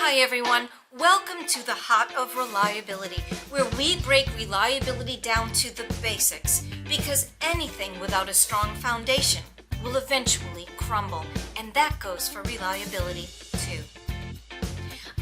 Hi everyone, welcome to the Heart of Reliability, where we break reliability down to the basics, because anything without a strong foundation will eventually crumble, and that goes for reliability too.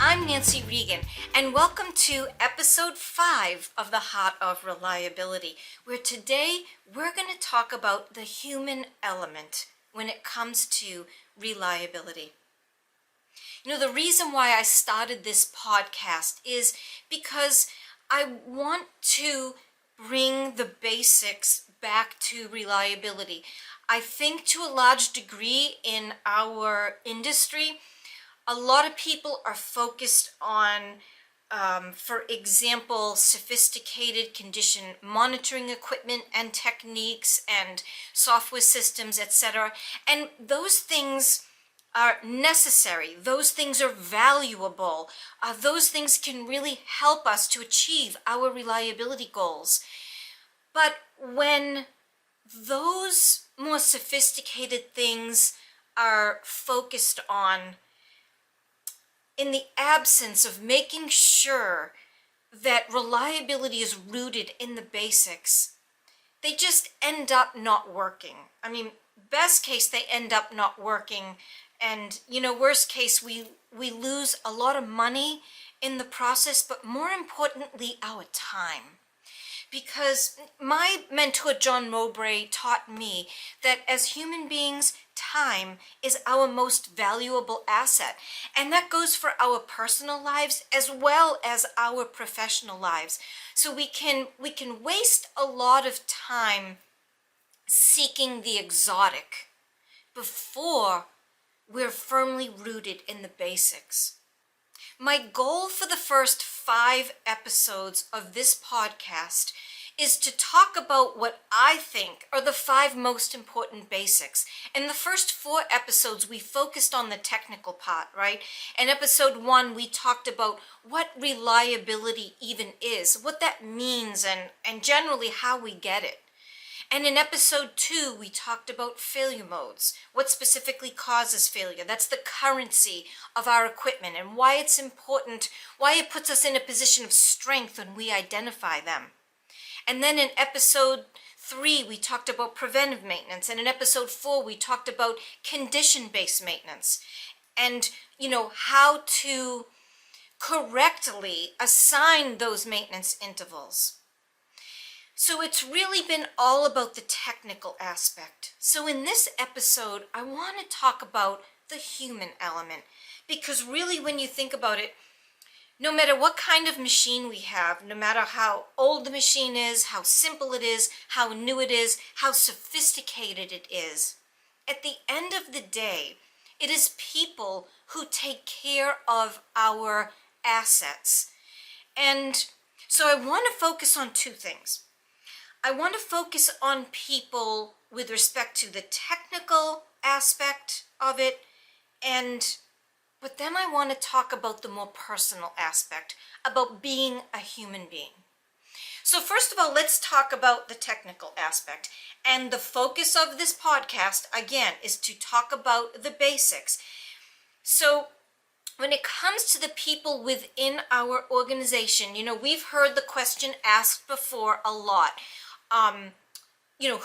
I'm Nancy Regan, and welcome to episode 5 of the Heart of Reliability, where today we're going to talk about the human element when it comes to reliability. The reason why I started this podcast is because I want to bring the basics back to reliability. I think to a large degree in our industry, a lot of people are focused on, for example, sophisticated condition monitoring equipment and techniques and software systems, etc. And those things are necessary. Those things are valuable. Those things can really help us to achieve our reliability goals. But when those more sophisticated things are focused on in the absence of making sure that reliability is rooted in the basics, they just end up not working. Best case, they end up not working. And, worst case, we lose a lot of money in the process, but more importantly, our time. Because my mentor, John Mowbray, taught me that as human beings, time is our most valuable asset. And that goes for our personal lives as well as our professional lives. So we can waste a lot of time seeking the exotic before we're firmly rooted in the basics. My goal for the first 5 episodes of this podcast is to talk about what I think are the 5 most important basics. In the first 4 episodes, we focused on the technical part, right? In episode 1, we talked about what reliability even is, what that means, and generally how we get it. And in episode 2, we talked about failure modes, what specifically causes failure. That's the currency of our equipment and why it's important, why it puts us in a position of strength when we identify them. And then in episode 3, we talked about preventive maintenance. And in episode 4, we talked about condition-based maintenance and, how to correctly assign those maintenance intervals. So it's really been all about the technical aspect. So in this episode, I want to talk about the human element, because really when you think about it, no matter what kind of machine we have, no matter how old the machine is, how simple it is, how new it is, how sophisticated it is, at the end of the day, it is people who take care of our assets. And so I want to focus on 2 things. I want to focus on people with respect to the technical aspect of it, but then I want to talk about the more personal aspect, about being a human being. So first of all, let's talk about the technical aspect. And the focus of this podcast, again, is to talk about the basics. So when it comes to the people within our organization, we've heard the question asked before a lot.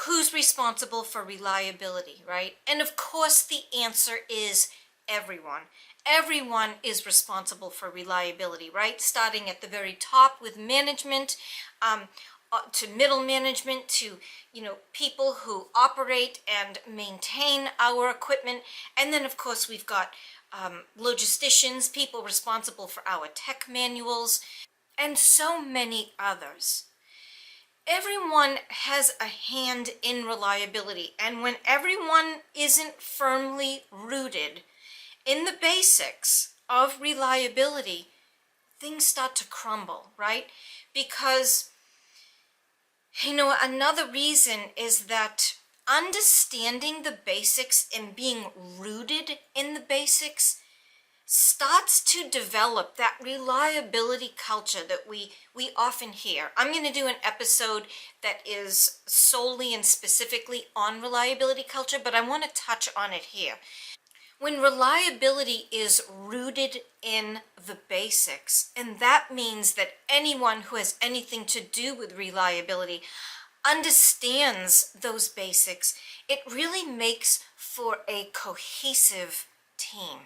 Who's responsible for reliability, right? And of course, the answer is everyone. Everyone is responsible for reliability, right? Starting at the very top with management, to middle management, to, people who operate and maintain our equipment. And then, of course, we've got logisticians, people responsible for our tech manuals, and so many others. Everyone has a hand in reliability, and when everyone isn't firmly rooted in the basics of reliability, things start to crumble, right? Because, another reason is that understanding the basics and being rooted in the basics starts to develop that reliability culture that we often hear. I'm going to do an episode that is solely and specifically on reliability culture, but I want to touch on it here. When reliability is rooted in the basics, and that means that anyone who has anything to do with reliability understands those basics, it really makes for a cohesive team,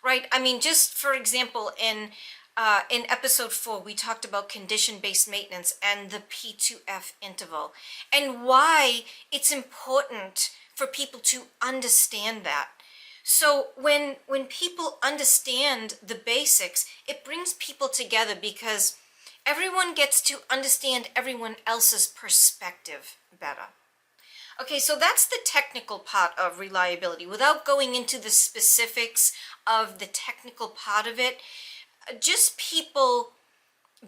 right? I mean, just for example, in episode 4, we talked about condition-based maintenance and the P2F interval, and why it's important for people to understand that. So when people understand the basics, it brings people together because everyone gets to understand everyone else's perspective better. Okay, so that's the technical part of reliability. Without going into the specifics of the technical part of it, just people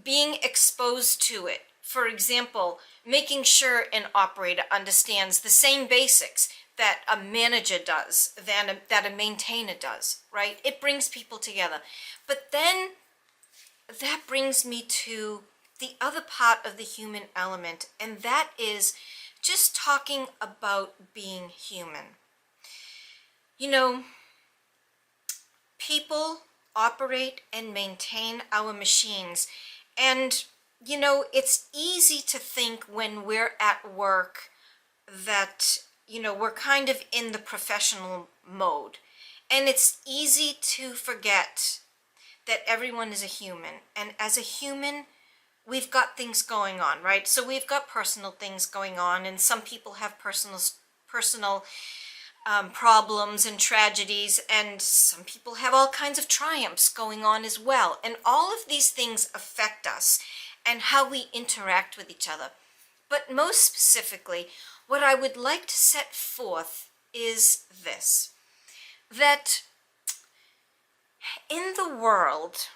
being exposed to it. For example, making sure an operator understands the same basics that a manager does, that a maintainer does, right? It brings people together. But then that brings me to the other part of the human element, and that is just talking about being human. You know, people operate and maintain our machines, and you know, it's easy to think when we're at work that, you know, we're kind of in the professional mode, and it's easy to forget that everyone is a human, and as a human we've got things going on, right? So we've got personal things going on, and some people have personal problems and tragedies, and some people have all kinds of triumphs going on as well. And all of these things affect us and how we interact with each other. But most specifically, what I would like to set forth is this, that in the world,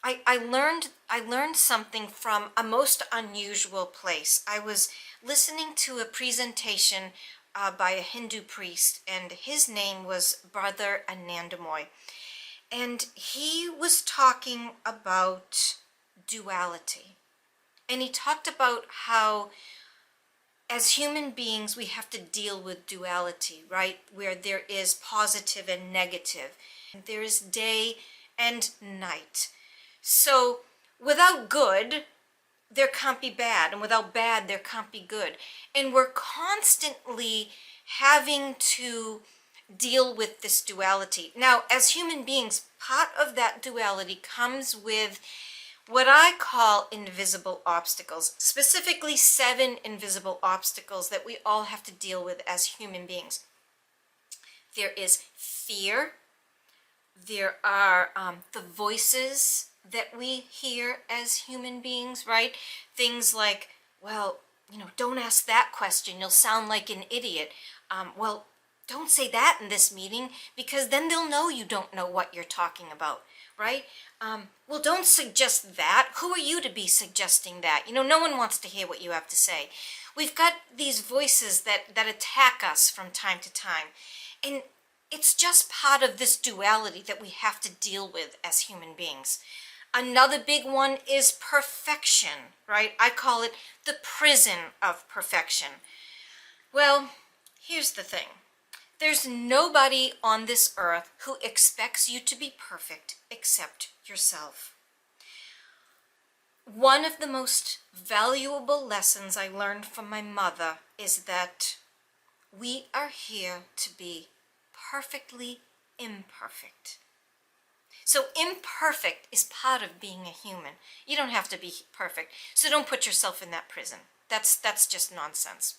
I learned something from a most unusual place. I was listening to a presentation by a Hindu priest, and his name was Brother Anandamoy. And he was talking about duality. And he talked about how as human beings we have to deal with duality, right? Where there is positive and negative. There is day and night. So without good, there can't be bad, and without bad, there can't be good. And we're constantly having to deal with this duality. Now, as human beings, part of that duality comes with what I call invisible obstacles, specifically 7 invisible obstacles that we all have to deal with as human beings. There is fear. There are the voices that we hear as human beings, right? Things like, well, you know, don't ask that question, you'll sound like an idiot. Well, don't say that in this meeting, because then they'll know you don't know what you're talking about, right? Well, don't suggest that. Who are you to be suggesting that? You know, no one wants to hear what you have to say. We've got these voices that attack us from time to time. And it's just part of this duality that we have to deal with as human beings. Another big one is perfection, right? I call it the prison of perfection. Well, here's the thing. There's nobody on this earth who expects you to be perfect except yourself. One of the most valuable lessons I learned from my mother is that we are here to be perfectly imperfect. So imperfect is part of being a human. You don't have to be perfect, so don't put yourself in that prison. That's just nonsense.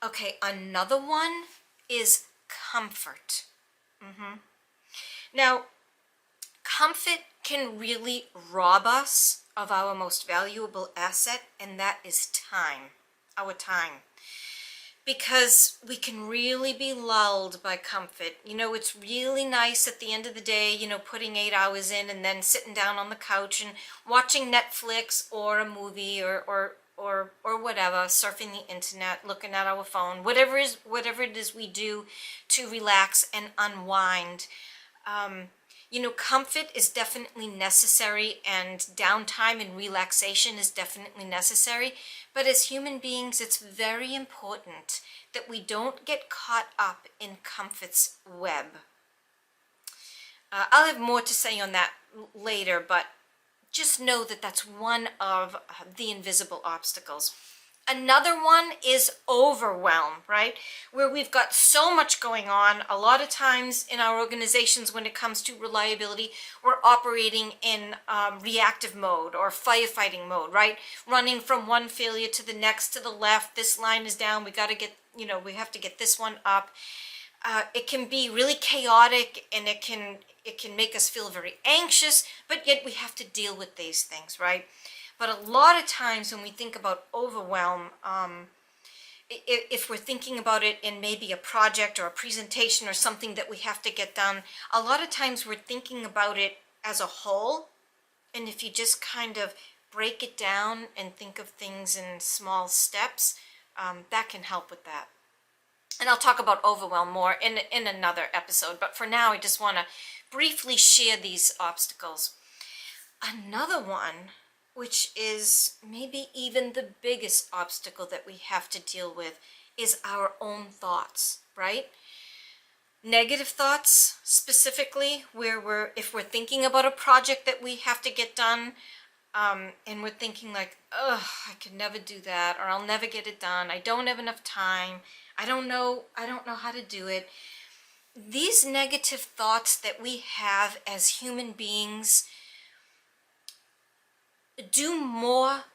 Okay, another one is comfort. Now, comfort can really rob us of our most valuable asset, and that is time, our time. Because we can really be lulled by comfort. You know, it's really nice at the end of the day, you know, putting 8 hours in and then sitting down on the couch and watching Netflix or a movie or whatever, surfing the internet, looking at our phone, whatever it is we do to relax and unwind. You know, comfort is definitely necessary, and downtime and relaxation is definitely necessary. But as human beings, it's very important that we don't get caught up in comfort's web. I'll have more to say on that later, but just know that that's one of the invisible obstacles. Another one is overwhelm, right? Where we've got so much going on. A lot of times in our organizations, when it comes to reliability, we're operating in reactive mode or firefighting mode, right? Running from one failure to the next, to the left. This line is down. We got to get, we have to get this one up. It can be really chaotic, and it can make us feel very anxious, but yet we have to deal with these things, right? But a lot of times when we think about overwhelm, if we're thinking about it in maybe a project or a presentation or something that we have to get done, a lot of times we're thinking about it as a whole. And if you just kind of break it down and think of things in small steps, that can help with that. And I'll talk about overwhelm more in another episode. But for now, I just want to briefly share these obstacles. Another one, which is maybe even the biggest obstacle that we have to deal with, is our own thoughts, right? Negative thoughts, specifically, where if we're thinking about a project that we have to get done, and we're thinking like, ugh, I could never do that, or I'll never get it done, I don't have enough time, I don't know how to do it. These negative thoughts that we have as human beings do more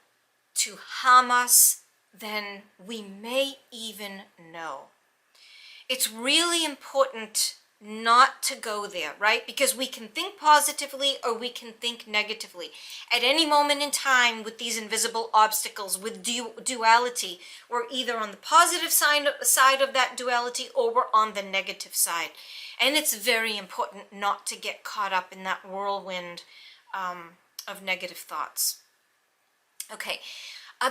to harm us than we may even know. It's really important not to go there, right? Because we can think positively or we can think negatively. At any moment in time with these invisible obstacles, with duality, we're either on the positive side of that duality or we're on the negative side. And it's very important not to get caught up in that whirlwind of negative thoughts. Okay,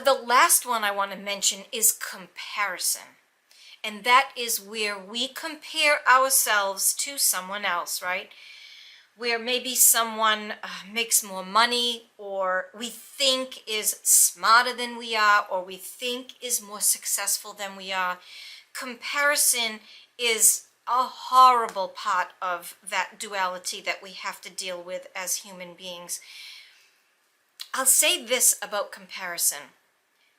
the last one I want to mention is comparison. And that is where we compare ourselves to someone else, right? Where maybe someone makes more money, or we think is smarter than we are, or we think is more successful than we are. Comparison is a horrible part of that duality that we have to deal with as human beings. I'll say this about comparison.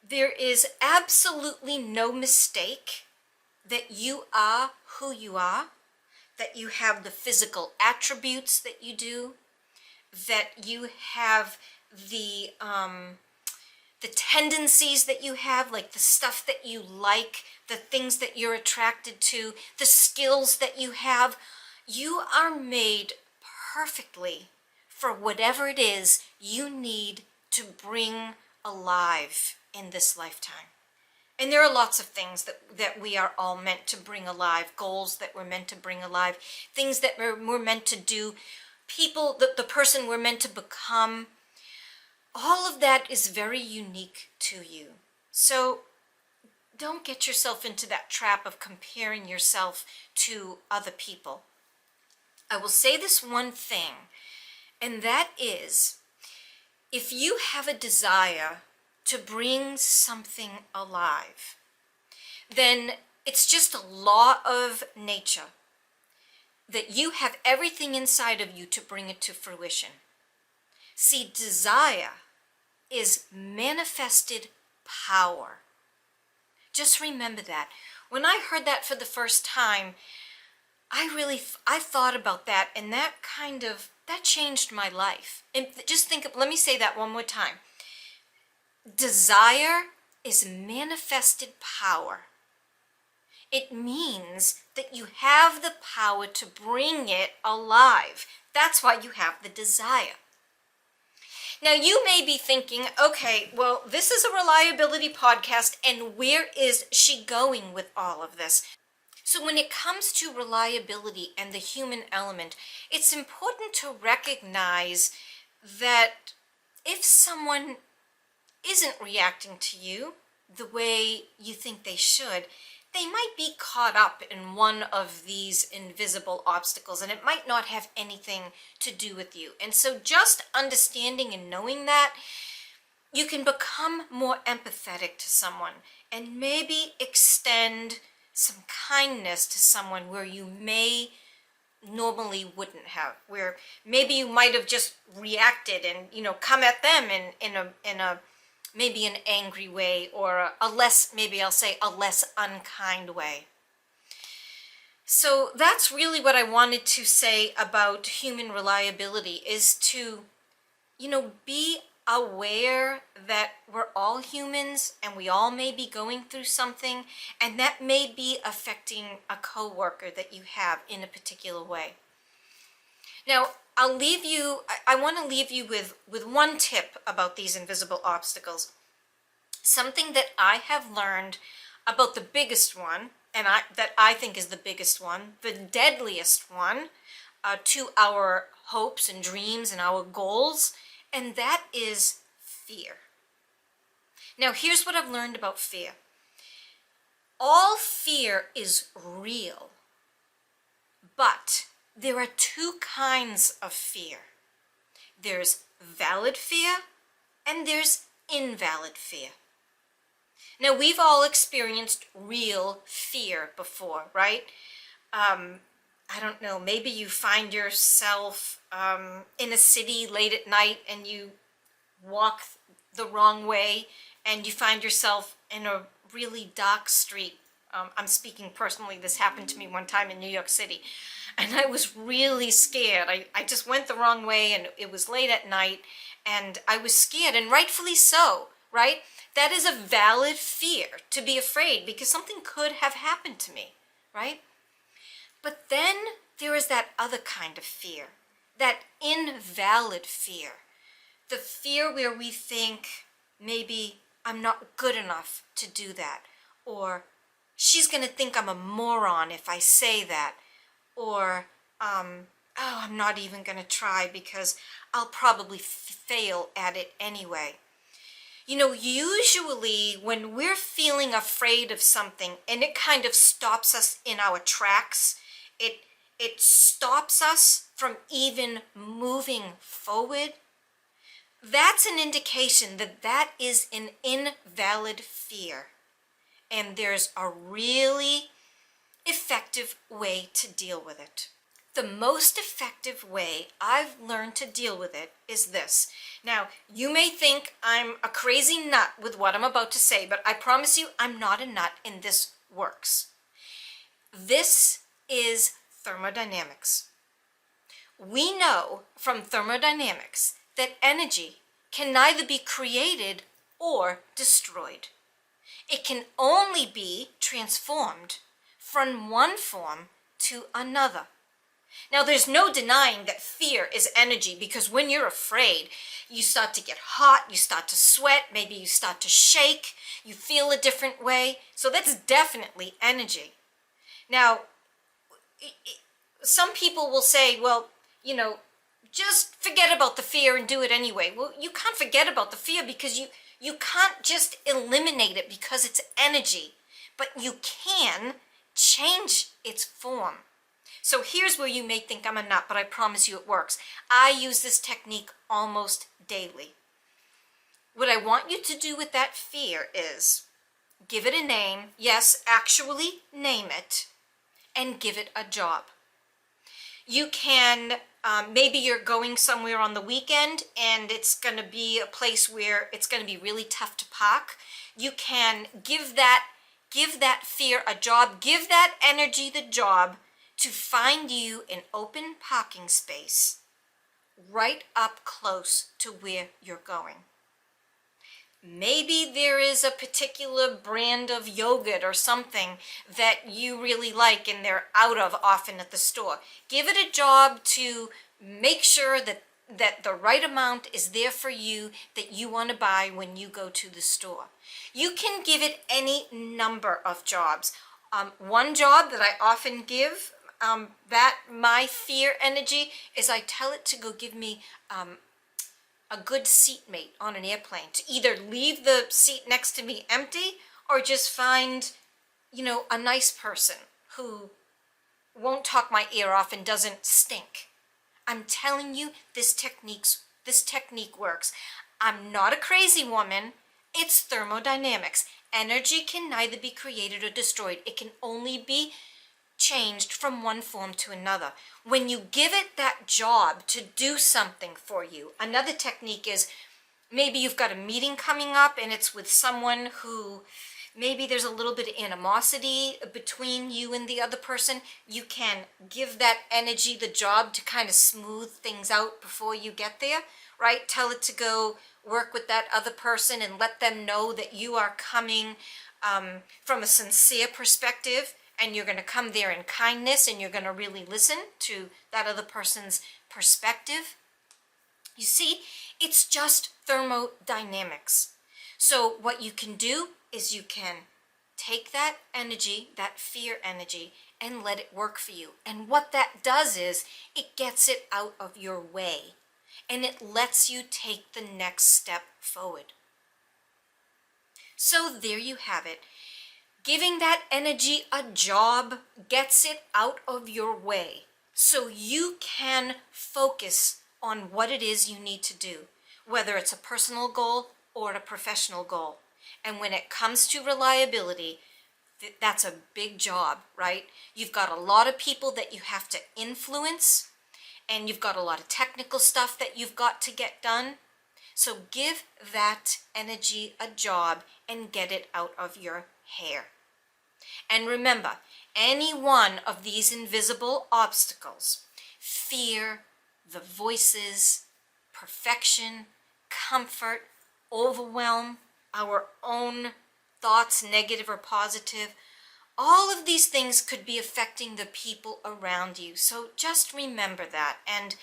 There is absolutely no mistake that you are who you are, that you have the physical attributes that you do, that you have the tendencies that you have, like the stuff that you like, the things that you're attracted to, the skills that you have. You are made perfectly for whatever it is you need to bring alive in this lifetime. And there are lots of things that we are all meant to bring alive, goals that we're meant to bring alive, things that we're meant to do, people, the person we're meant to become. All of that is very unique to you. So don't get yourself into that trap of comparing yourself to other people. I will say this one thing, and that is, if you have a desire to bring something alive, then it's just a law of nature that you have everything inside of you to bring it to fruition. See, desire is manifested power. Just remember that. When I heard that for the first time, I thought about that, and that changed my life. And let me say that one more time. Desire is manifested power. It means that you have the power to bring it alive. That's why you have the desire. Now, you may be thinking, okay, well, this is a reliability podcast, and where is she going with all of this? So when it comes to reliability and the human element, it's important to recognize that if someone isn't reacting to you the way you think they should, they might be caught up in one of these invisible obstacles, and it might not have anything to do with you. And so just understanding and knowing that, you can become more empathetic to someone and maybe extend some kindness to someone where you may normally wouldn't have, where maybe you might have just reacted and, you know, come at them in a maybe an angry way, or a less, maybe I'll say a less unkind way. So that's really what I wanted to say about human reliability, is to, you know, be aware that we're all humans and we all may be going through something, and that may be affecting a coworker that you have in a particular way. Now, I'll leave you, I want to leave you with one tip about these invisible obstacles. Something that I have learned about the biggest one, and that I think is the biggest one, the deadliest one to our hopes and dreams and our goals, and that is fear. Now, here's what I've learned about fear. All fear is real, but there are two kinds of fear. There's valid fear and there's invalid fear. Now, we've all experienced real fear before, right? I don't know, maybe you find yourself in a city late at night and you walk the wrong way and you find yourself in a really dark street. I'm speaking personally, this happened to me one time in New York City, and I was really scared. I just went the wrong way, and it was late at night, and I was scared, and rightfully so, right? That is a valid fear, to be afraid, because something could have happened to me, right? But then there is that other kind of fear, that invalid fear, the fear where we think, maybe I'm not good enough to do that, or she's going to think I'm a moron if I say that, or oh, I'm not even going to try because I'll probably fail at it anyway. You know, usually when we're feeling afraid of something and it kind of stops us in our tracks, it stops us from even moving forward, that's an indication that that is an invalid fear. And there's a really effective way to deal with it. The most effective way I've learned to deal with it is this. Now, you may think I'm a crazy nut with what I'm about to say, but I promise you I'm not a nut, and this works. This is thermodynamics. We know from thermodynamics that energy can neither be created or destroyed. It can only be transformed from one form to another. Now, there's no denying that fear is energy, because when you're afraid, you start to get hot, you start to sweat, maybe you start to shake, you feel a different way. So that's definitely energy. Now, some people will say, well, you know, just forget about the fear and do it anyway. Well, you can't forget about the fear, because you can't just eliminate it because it's energy, but you can change its form. So here's where you may think I'm a nut, but I promise you it works. I use this technique almost daily. What I want you to do with that fear is give it a name. Yes, actually name it, and give it a job. You can, maybe you're going somewhere on the weekend and it's going to be a place where it's going to be really tough to park. You can give that fear a job, give that energy the job to find you an open parking space right up close to where you're going. Maybe there is a particular brand of yogurt or something that you really like and they're out of often at the store. Give it a job to make sure that the right amount is there for you that you want to buy when you go to the store. You can give it any number of jobs. One job that I often give, that my fear energy, is I tell it to go give me a good seatmate on an airplane, to either leave the seat next to me empty or just find, you know, a nice person who won't talk my ear off and doesn't stink. I'm telling you, this technique works. I'm not a crazy woman. It's thermodynamics. Energy can neither be created or destroyed. It can only be changed from one form to another. When you give it that job to do something for you, another technique is maybe you've got a meeting coming up and it's with someone who maybe there's a little bit of animosity between you and the other person. You can give that energy the job to kind of smooth things out before you get there, right? Tell it to go work with that other person and let them know that you are coming from a sincere perspective, and you're going to come there in kindness, and you're going to really listen to that other person's perspective. You see, it's just thermodynamics. So what you can do is you can take that energy, that fear energy, and let it work for you. And what that does is it gets it out of your way, and it lets you take the next step forward. So there you have it. Giving that energy a job gets it out of your way so you can focus on what it is you need to do, whether it's a personal goal or a professional goal. And when it comes to reliability, that's a big job, right? You've got a lot of people that you have to influence, and you've got a lot of technical stuff that you've got to get done. So give that energy a job and get it out of your hair. And remember, any one of these invisible obstacles, fear, the voices, perfection, comfort, overwhelm, our own thoughts, negative or positive, all of these things could be affecting the people around you. So just remember that, and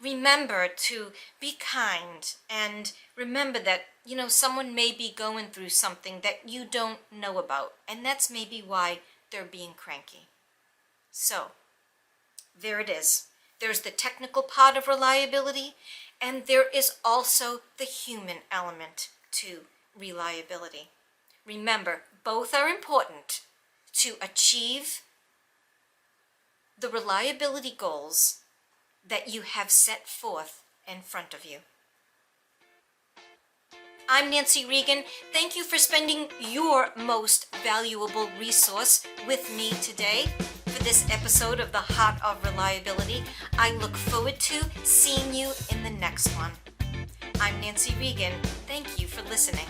remember to be kind, and remember that, someone may be going through something that you don't know about, and that's maybe why they're being cranky. So there it is. There's the technical part of reliability, and there is also the human element to reliability. Remember, both are important to achieve the reliability goals that you have set forth in front of you. I'm Nancy Regan. Thank you for spending your most valuable resource with me today for this episode of The Heart of Reliability. I look forward to seeing you in the next one. I'm Nancy Regan. Thank you for listening.